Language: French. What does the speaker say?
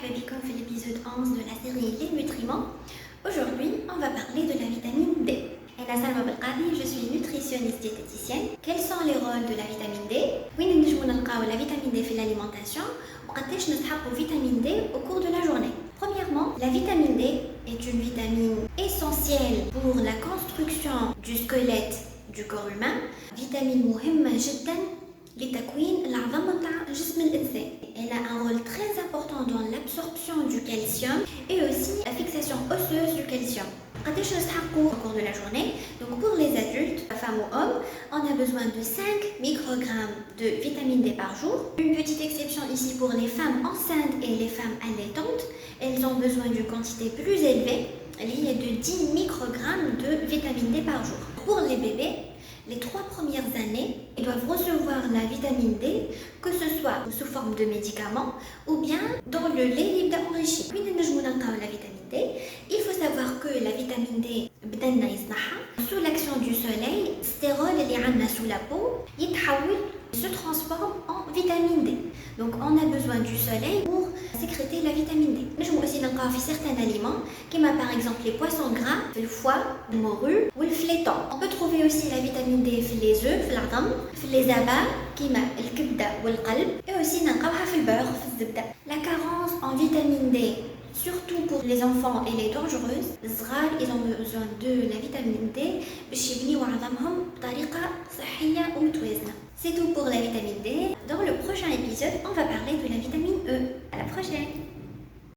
مرحبا بكم في l'épisode 11 de la série Les nutriments. Aujourd'hui, on va parler de la vitamine D. أنا سلمى بالقاضي, je suis nutritionniste diététicienne. Quels sont les rôles de la vitamine D? وين نجمو نلقاو la vitamine D في l'alimentation وقداش نستحقوا vitamine D au cours de la journée. Premièrement, la vitamine D est une vitamine essentielle pour la construction du squelette du corps humain. Vitamine مهمة جدا لتكوين العظام نتاع جسم الإنسان. Elle a un rôle très important dans l'absorption du calcium et aussi la fixation osseuse du calcium. قداش نستحقوا au cours de la journée? Donc pour les adultes, femmes ou hommes, on a besoin de 5 microgrammes de vitamine D par jour. Une petite exception ici pour les femmes enceintes et les femmes allaitantes. Elles ont besoin d'une quantité plus élevée, liée de 10 microgrammes de vitamine D par jour. Pour les bébés, les 3 premières années, ils doivent recevoir la vitamine D, que ce soit sous forme de médicaments ou bien dans le lait libre enrichi. La vitamine D, il faut savoir que la vitamine D, sous l'action du soleil, stérol sous la peau, se transforme en vitamine D. Donc on a besoin du soleil pour sécréter la vitamine D. Je vois aussi dans certains aliments, comme par exemple les poissons gras, le foie, le morue ou le flétan. On peut trouver aussi la vitamine D dans les œufs, dans les abats, comme le kibda ou le qalb, et aussi dans le beurre, la carence en vitamine D, surtout pour les enfants et les dangereuses, ils ont besoin de la vitamine D باش يبنيو عظامهم بطريقة صحية ومتوازنة. C'est tout pour la vitamine D. Dans le prochain épisode, on va parler de la vitamine E. À la prochaine!